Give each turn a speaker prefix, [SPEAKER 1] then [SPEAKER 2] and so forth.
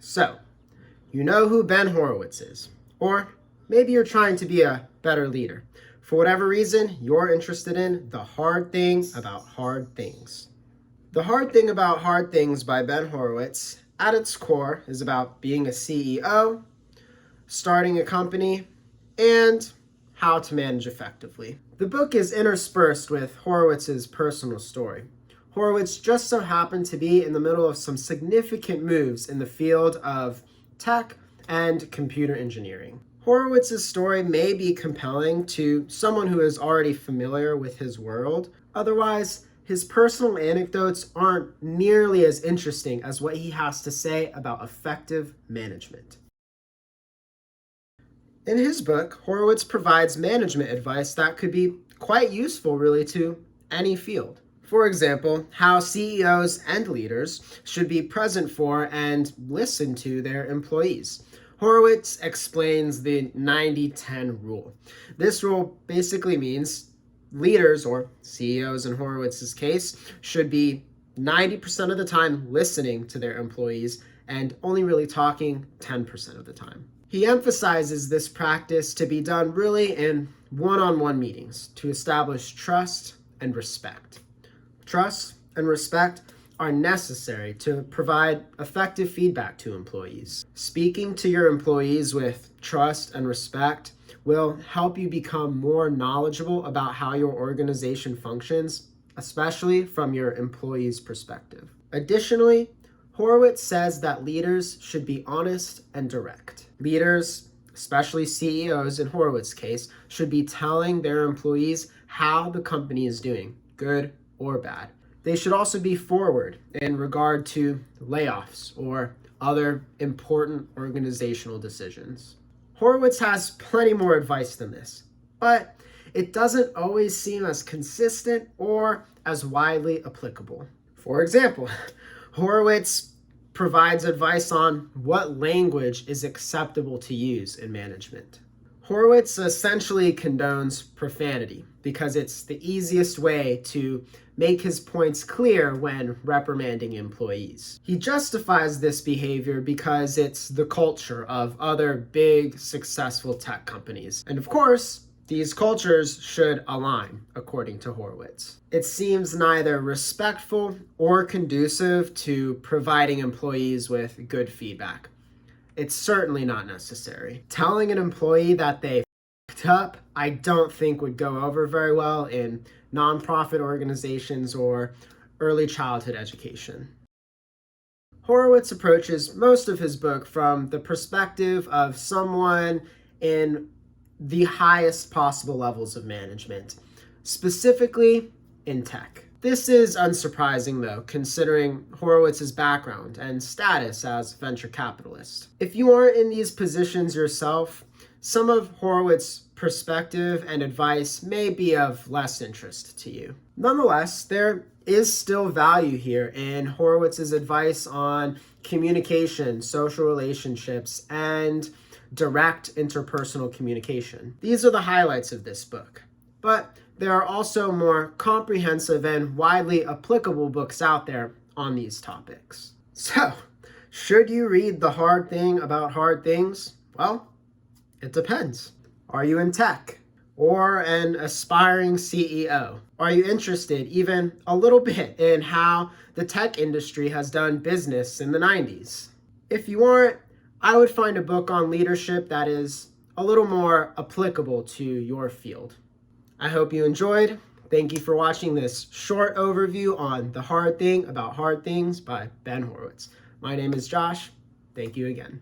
[SPEAKER 1] So, you know who Ben Horowitz is, or maybe you're trying to be a better leader. For whatever reason, you're interested in The Hard Thing About Hard Things. The Hard Thing About Hard Things by Ben Horowitz, at its core, is about being a CEO, starting a company, and how to manage effectively. The book is interspersed with Horowitz's personal story. Horowitz just so happened to be in the middle of some significant moves in the field of tech and computer engineering. Horowitz's story may be compelling to someone who is already familiar with his world. Otherwise, his personal anecdotes aren't nearly as interesting as what he has to say about effective management. In his book, Horowitz provides management advice that could be quite useful, really, to any field. For example, how CEOs and leaders should be present for and listen to their employees. Horowitz explains the 90-10 rule. This rule basically means leaders, or CEOs in Horowitz's case, should be 90% of the time listening to their employees and only really talking 10% of the time. He emphasizes this practice to be done really in one-on-one meetings to establish trust and respect. Trust and respect are necessary to provide effective feedback to employees. Speaking to your employees with trust and respect will help you become more knowledgeable about how your organization functions, especially from your employees' perspective. Additionally, Horowitz says that leaders should be honest and direct. Leaders, especially CEOs in Horowitz's case, should be telling their employees how the company is doing, good or bad. They should also be forward in regard to layoffs or other important organizational decisions. Horowitz has plenty more advice than this, but it doesn't always seem as consistent or as widely applicable. For example, Horowitz provides advice on what language is acceptable to use in management. Horowitz essentially condones profanity because it's the easiest way to make his points clear when reprimanding employees. He justifies this behavior because it's the culture of other big, successful tech companies. And of course, these cultures should align, according to Horowitz. It seems neither respectful or conducive to providing employees with good feedback. It's certainly not necessary. Telling an employee that they f***ed up, I don't think would go over very well in nonprofit organizations or early childhood education. Horowitz approaches most of his book from the perspective of someone in the highest possible levels of management, specifically in tech. This is unsurprising, though, considering Horowitz's background and status as a venture capitalist. If you aren't in these positions yourself, some of Horowitz's perspective and advice may be of less interest to you. Nonetheless, there is still value here in Horowitz's advice on communication, social relationships, and direct interpersonal communication. These are the highlights of this book. But there are also more comprehensive and widely applicable books out there on these topics. So, should you read The Hard Thing About Hard Things? Well, it depends. Are you in tech or an aspiring CEO? Are you interested even a little bit in how the tech industry has done business in the 90s? If you aren't, I would find a book on leadership that is a little more applicable to your field. I hope you enjoyed. Thank you for watching this short overview on The Hard Thing About Hard Things by Ben Horowitz. My name is Josh. Thank you again.